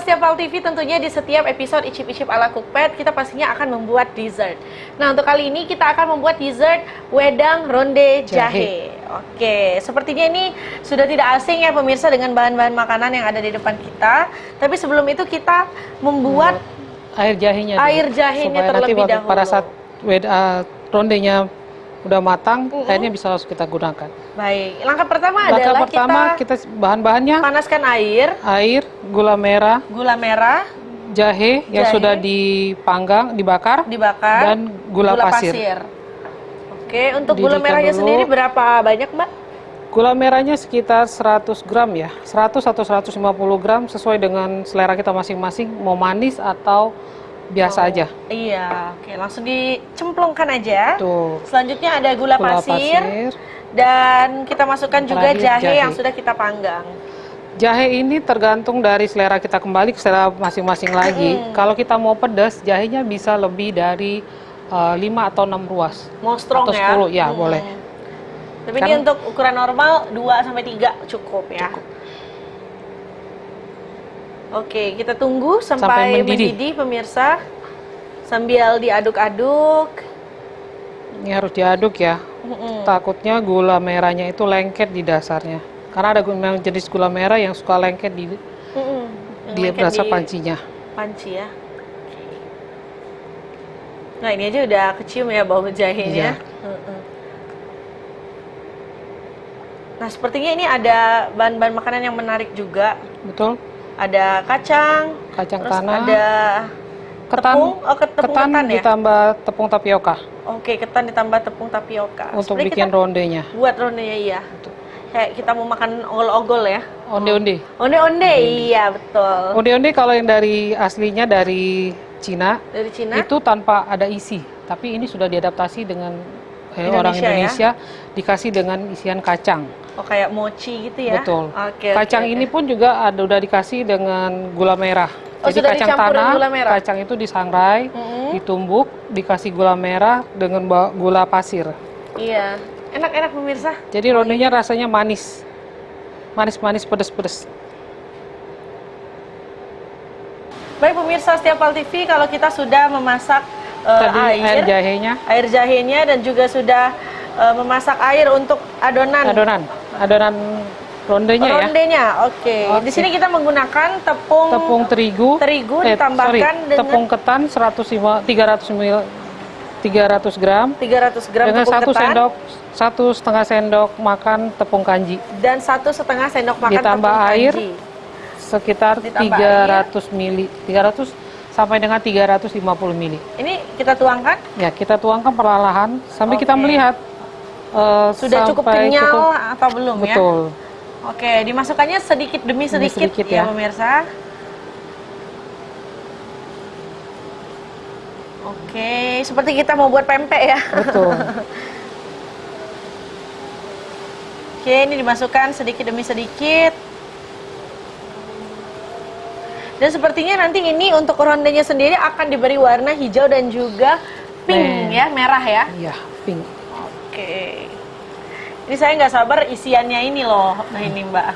Setiap Pal TV, tentunya di setiap episode Icip-Icip ala Cookpad kita pastinya akan membuat dessert. Nah, untuk kali ini kita akan membuat dessert wedang ronde jahe. Oke, sepertinya ini sudah tidak asing ya pemirsa dengan bahan-bahan makanan yang ada di depan kita. Tapi sebelum itu kita membuat air jahenya supaya terlebih nanti dahulu. pada saat rondenya udah matang, airnya bisa langsung kita gunakan. Baik, langkah pertama Langkah adalah pertama kita bahan-bahannya panaskan air, gula merah, jahe yang sudah dipanggang, dibakar, dan gula pasir. Oke, untuk gula merahnya sendiri berapa banyak, Mbak? Gula merahnya sekitar 100 gram ya, 100 atau 150 gram sesuai dengan selera kita masing-masing, mau manis atau biasa aja. Iya, oke, langsung dicemplungkan aja. Tuh. Selanjutnya ada gula pasir, dan kita masukkan juga jahe yang sudah kita panggang. Jahe ini tergantung dari selera kita, kembali ke selera masing-masing lagi. Kalau kita mau pedas, jahenya bisa lebih dari 5 atau 6 ruas. Mau strong atau 10, ya boleh. Tapi ini untuk ukuran normal 2-3 cukup ya. Oke, kita tunggu sampai mendidih pemirsa. Sambil diaduk-aduk. Ini harus diaduk ya. Takutnya gula merahnya itu lengket di dasarnya. Karena ada memang jenis gula merah yang suka lengket di dasar pancinya. Panci ya. Nah, ini aja udah kecium ya bau jahenya. Nah, sepertinya ini ada bahan-bahan makanan yang menarik juga. Betul. Ada kacang tanah, ada ketan, ketan ya? Ditambah tepung tapioka. Oke, ketan ditambah tepung tapioka. Untuk bikin rondenya. Buat rondenya, iya. Betul. Kayak kita mau makan ogol-ogol ya. Onde-onde. Onde-onde, iya betul. Onde-onde kalau yang dari aslinya dari Cina, itu tanpa ada isi. Tapi ini sudah diadaptasi dengan orang Indonesia, dikasih dengan isian kacang. Oh, kayak mochi gitu ya? Betul. Kacang ini pun juga udah dikasih dengan gula merah. Oh, jadi kacang tanah, gula merah. kacang itu disangrai, ditumbuk, dikasih gula merah dengan gula pasir. Iya, enak-enak pemirsa. Jadi rondenya rasanya manis. Manis-manis, pedas-pedas. Baik pemirsa Setiap Pal TV, kalau kita sudah memasak air jahenya dan juga sudah memasak air untuk adonan rondenya. Oke. Di sini kita menggunakan tepung terigu ditambahkan dengan tepung ketan 300 gram dengan tepung satu setengah sendok makan tepung kanji dan 1,5 sendok makan ditambah tepung air kanji. Sekitar 300 ml, 300 sampai dengan 350 ml. Ini kita tuangkan? Ya, kita tuangkan perlahan sampai kita melihat sudah cukup kenyal atau belum ya? Betul. Oke, dimasukkannya sedikit demi sedikit ya pemirsa. Oke, seperti kita mau buat pempek ya. Betul. Oke, ini dimasukkan sedikit demi sedikit. Dan sepertinya nanti ini untuk rondenya sendiri akan diberi warna hijau dan juga pink ya, merah ya? Iya, pink. Oke. Ini saya nggak sabar isiannya ini loh, ini Mbak.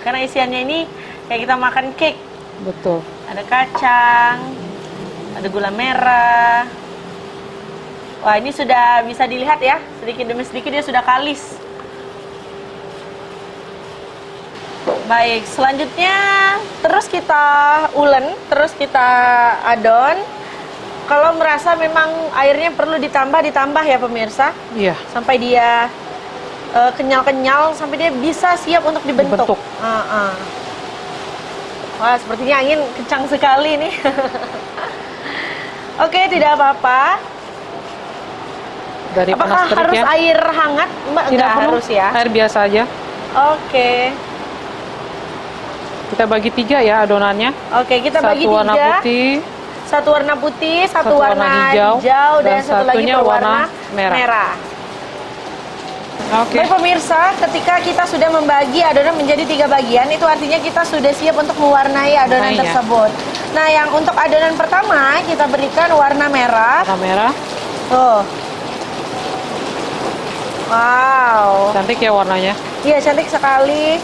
Karena isiannya ini kayak kita makan cake. Betul. Ada kacang, ada gula merah. Wah, ini sudah bisa dilihat ya, sedikit demi sedikit dia sudah kalis. Baik, selanjutnya terus kita ulen, terus kita adon. Kalau merasa memang airnya perlu ditambah ya pemirsa. Iya. Sampai dia kenyal-kenyal, sampai dia bisa siap untuk dibentuk. Wah, sepertinya angin kencang sekali nih. Oke, tidak apa-apa. Apakah harus air hangat, Mbak? Tidak harus ya? Air biasa aja. Oke. Kita bagi 3 ya adonannya. Oke, kita bagi 3. Satu warna putih, satu warna hijau, dan satu lagi berwarna merah. Baik pemirsa, ketika kita sudah membagi adonan menjadi 3 bagian, itu artinya kita sudah siap untuk mewarnai adonan tersebut. Nah, yang untuk adonan pertama kita berikan warna merah. Warna merah. Tuh. Wow. Cantik ya warnanya. Iya, cantik sekali.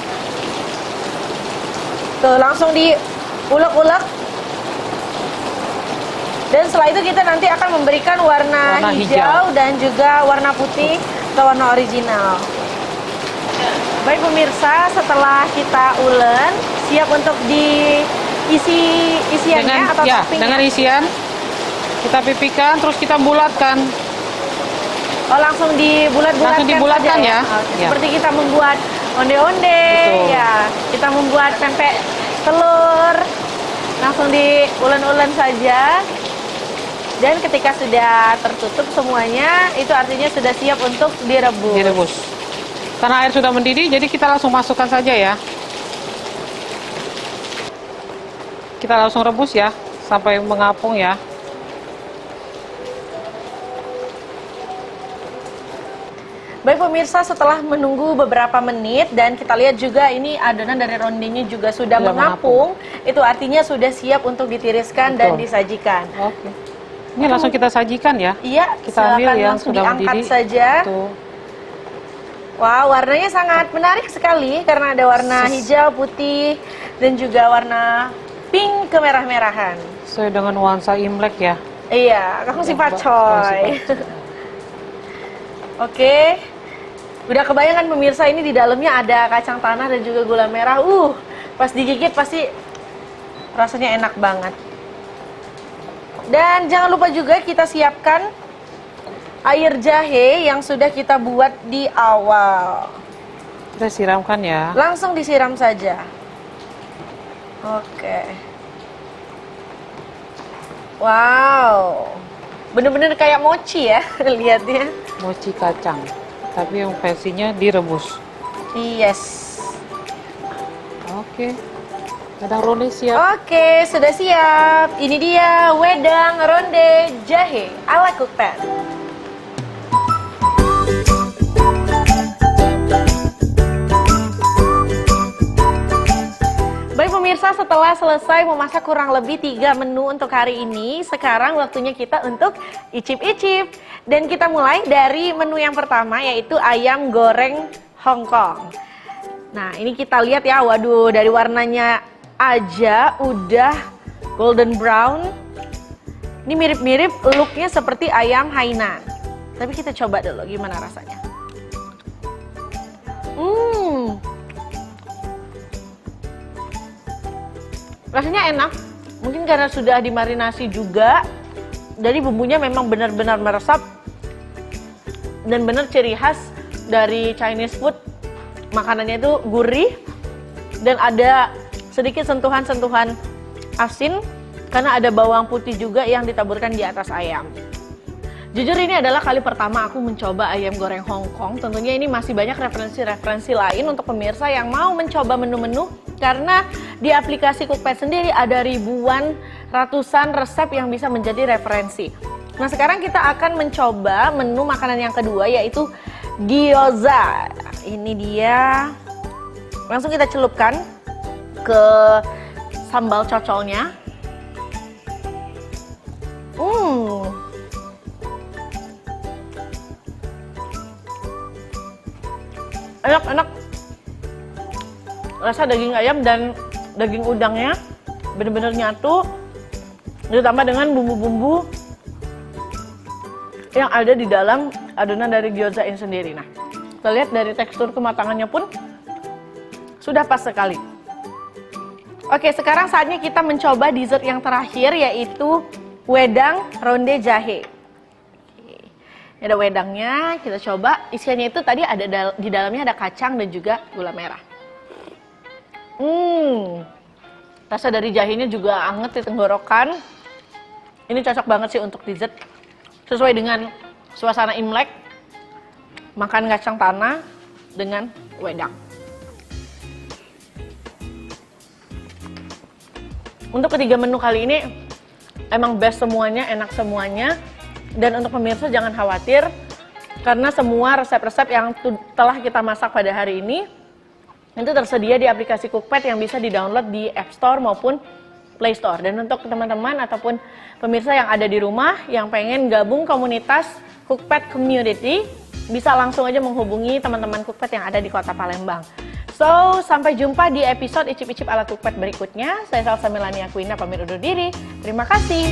Tuh, langsung ulek-ulek. Dan setelah itu kita nanti akan memberikan warna hijau dan juga warna putih ke warna original. Baik pemirsa, setelah kita ulen, siap untuk isiannya atau toppingnya. Dengan isian, kita pipihkan, terus kita bulatkan. Oh, langsung dibulatkan ya. Seperti kita membuat onde-onde, ya. Kita membuat pempek telur, langsung diulen-ulen saja. Dan ketika sudah tertutup semuanya, itu artinya sudah siap untuk direbus. Karena air sudah mendidih, jadi kita langsung masukkan saja ya. Kita langsung rebus ya, sampai mengapung ya. Baik pemirsa, setelah menunggu beberapa menit dan kita lihat juga ini adonan dari rondenya juga sudah mengapung, itu artinya sudah siap untuk ditiriskan dan disajikan. Oke. Ini langsung kita sajikan ya. Iya, kita ambil yang sudah diangkat mendidih saja. Tuh. Wow, warnanya sangat menarik sekali karena ada warna hijau, putih, dan juga warna pink kemerah-merahan. Sesuai dengan nuansa Imlek ya. Iya, kamu si pacoy. Oke, udah kebayang kan pemirsa, ini di dalamnya ada kacang tanah dan juga gula merah. Pas digigit pasti rasanya enak banget. Dan jangan lupa juga kita siapkan air jahe yang sudah kita buat di awal. Kita siramkan ya. Langsung disiram saja. Oke. Wow. Bener-bener kayak mochi ya, lihatnya. Mochi kacang, tapi yang versinya direbus. Yes. Oke. Wedang ronde siap. Oke, sudah siap. Ini dia wedang ronde jahe ala Cookpad. Baik pemirsa, setelah selesai memasak kurang lebih 3 menu untuk hari ini, sekarang waktunya kita untuk icip-icip. Dan kita mulai dari menu yang pertama, yaitu ayam goreng Hongkong. Nah, ini kita lihat ya, waduh, dari warnanya aja udah golden brown. Ini mirip-mirip looknya seperti ayam Hainan. Tapi kita coba dulu gimana rasanya. Rasanya enak, mungkin karena sudah dimarinasi juga. Jadi bumbunya memang benar-benar meresap dan benar ciri khas dari Chinese food. Makanannya itu gurih dan ada sedikit sentuhan-sentuhan asin karena ada bawang putih juga yang ditaburkan di atas ayam. Jujur ini adalah kali pertama aku mencoba ayam goreng Hongkong. Tentunya ini masih banyak referensi-referensi lain untuk pemirsa yang mau mencoba menu-menu. Karena di aplikasi Cookpad sendiri ada ribuan, ratusan resep yang bisa menjadi referensi. Nah sekarang kita akan mencoba menu makanan yang kedua, yaitu gyoza. Ini dia. Langsung kita celupkan ke sambal cocolnya. Enak-enak. Rasa daging ayam dan daging udangnya benar-benar nyatu, ditambah dengan bumbu-bumbu yang ada di dalam adonan dari gyoza ini sendiri. Nah, kita lihat dari tekstur kematangannya pun sudah pas sekali. Oke, sekarang saatnya kita mencoba dessert yang terakhir, yaitu wedang ronde jahe. Ini ada wedangnya, kita coba. Isiannya itu tadi ada di dalamnya ada kacang dan juga gula merah. Rasa dari jahenya juga anget di tenggorokan. Ini cocok banget sih untuk dessert. Sesuai dengan suasana Imlek. Makan kacang tanah dengan wedang. Untuk ketiga menu kali ini emang best semuanya, enak semuanya. Dan untuk pemirsa jangan khawatir karena semua resep-resep yang telah kita masak pada hari ini itu tersedia di aplikasi Cookpad yang bisa di-download di App Store maupun Play Store. Dan untuk teman-teman ataupun pemirsa yang ada di rumah yang pengen gabung komunitas Cookpad Community, bisa langsung aja menghubungi teman-teman Cookpad yang ada di Kota Palembang. So, sampai jumpa di episode icip-icip ala Cookpad berikutnya. Saya Salsa Melania Aquina pamit undur diri. Terima kasih.